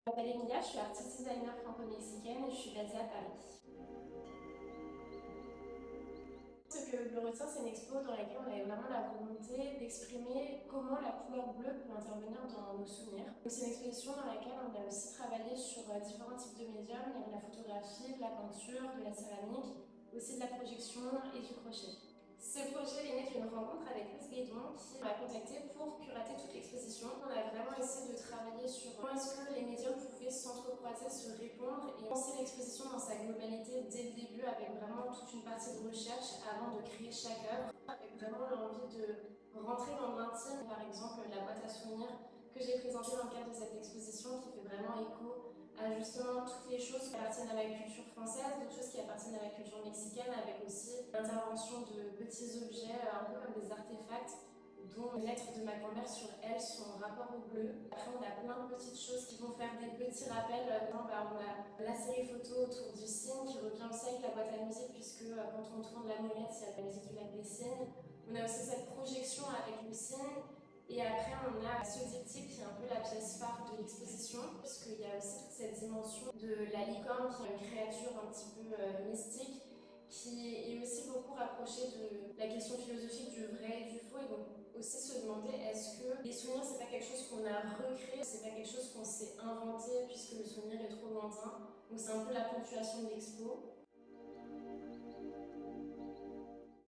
Je m'appelle Emilia, je suis artiste designer franco-mexicaine et je suis basée à Paris. Ce que Bleu retient, c'est une expo dans laquelle on avait vraiment la volonté d'exprimer comment la couleur bleue peut intervenir dans nos souvenirs. C'est une exposition dans laquelle on a aussi travaillé sur différents types de médiums. Il y a de la photographie, de la peinture, de la céramique, aussi de la projection et du crochet. Ce projet est né d'une rencontre avec Luce Guédon qui m'a contactée pour curater toute l'exposition. On a vraiment essayé de travailler sur comment est-ce que les médiums pouvaient s'entrecroiser, se répondre et penser l'exposition dans sa globalité dès le début avec vraiment toute une partie de recherche avant de créer chaque œuvre, avec vraiment l'envie de rentrer dans l'intime. Par exemple, la boîte à souvenirs que j'ai présentée dans le cadre de cette exposition qui fait vraiment écho à justement toutes les choses qui appartiennent à la culture française, d'autres choses qui appartiennent à la culture mexicaine, avec aussi l'intervention de petits objets, un peu comme des artefacts, dont une lettre de ma grand-mère sur elle, son rapport au bleu. Après, on a plein de petites choses qui vont faire des petits rappels. On a la série photo autour du cygne qui revient aussi avec la boîte à musique, puisque quand on tourne la molette, il y a la musique du lac des cygnes. On a aussi cette projection avec le cygne. Et après, on a ce diptyque qui est un peu la pièce phare de l'exposition, puisqu'il y a aussi toute cette dimension de la licorne, qui est une créature un petit peu mystique, qui est aussi beaucoup rapprochée de la question philosophique du vrai et du faux. Et donc aussi se demander, est-ce que les souvenirs, c'est pas quelque chose qu'on a recréé, c'est pas quelque chose qu'on s'est inventé puisque le souvenir est trop lointain. Donc c'est un peu la ponctuation de l'expo.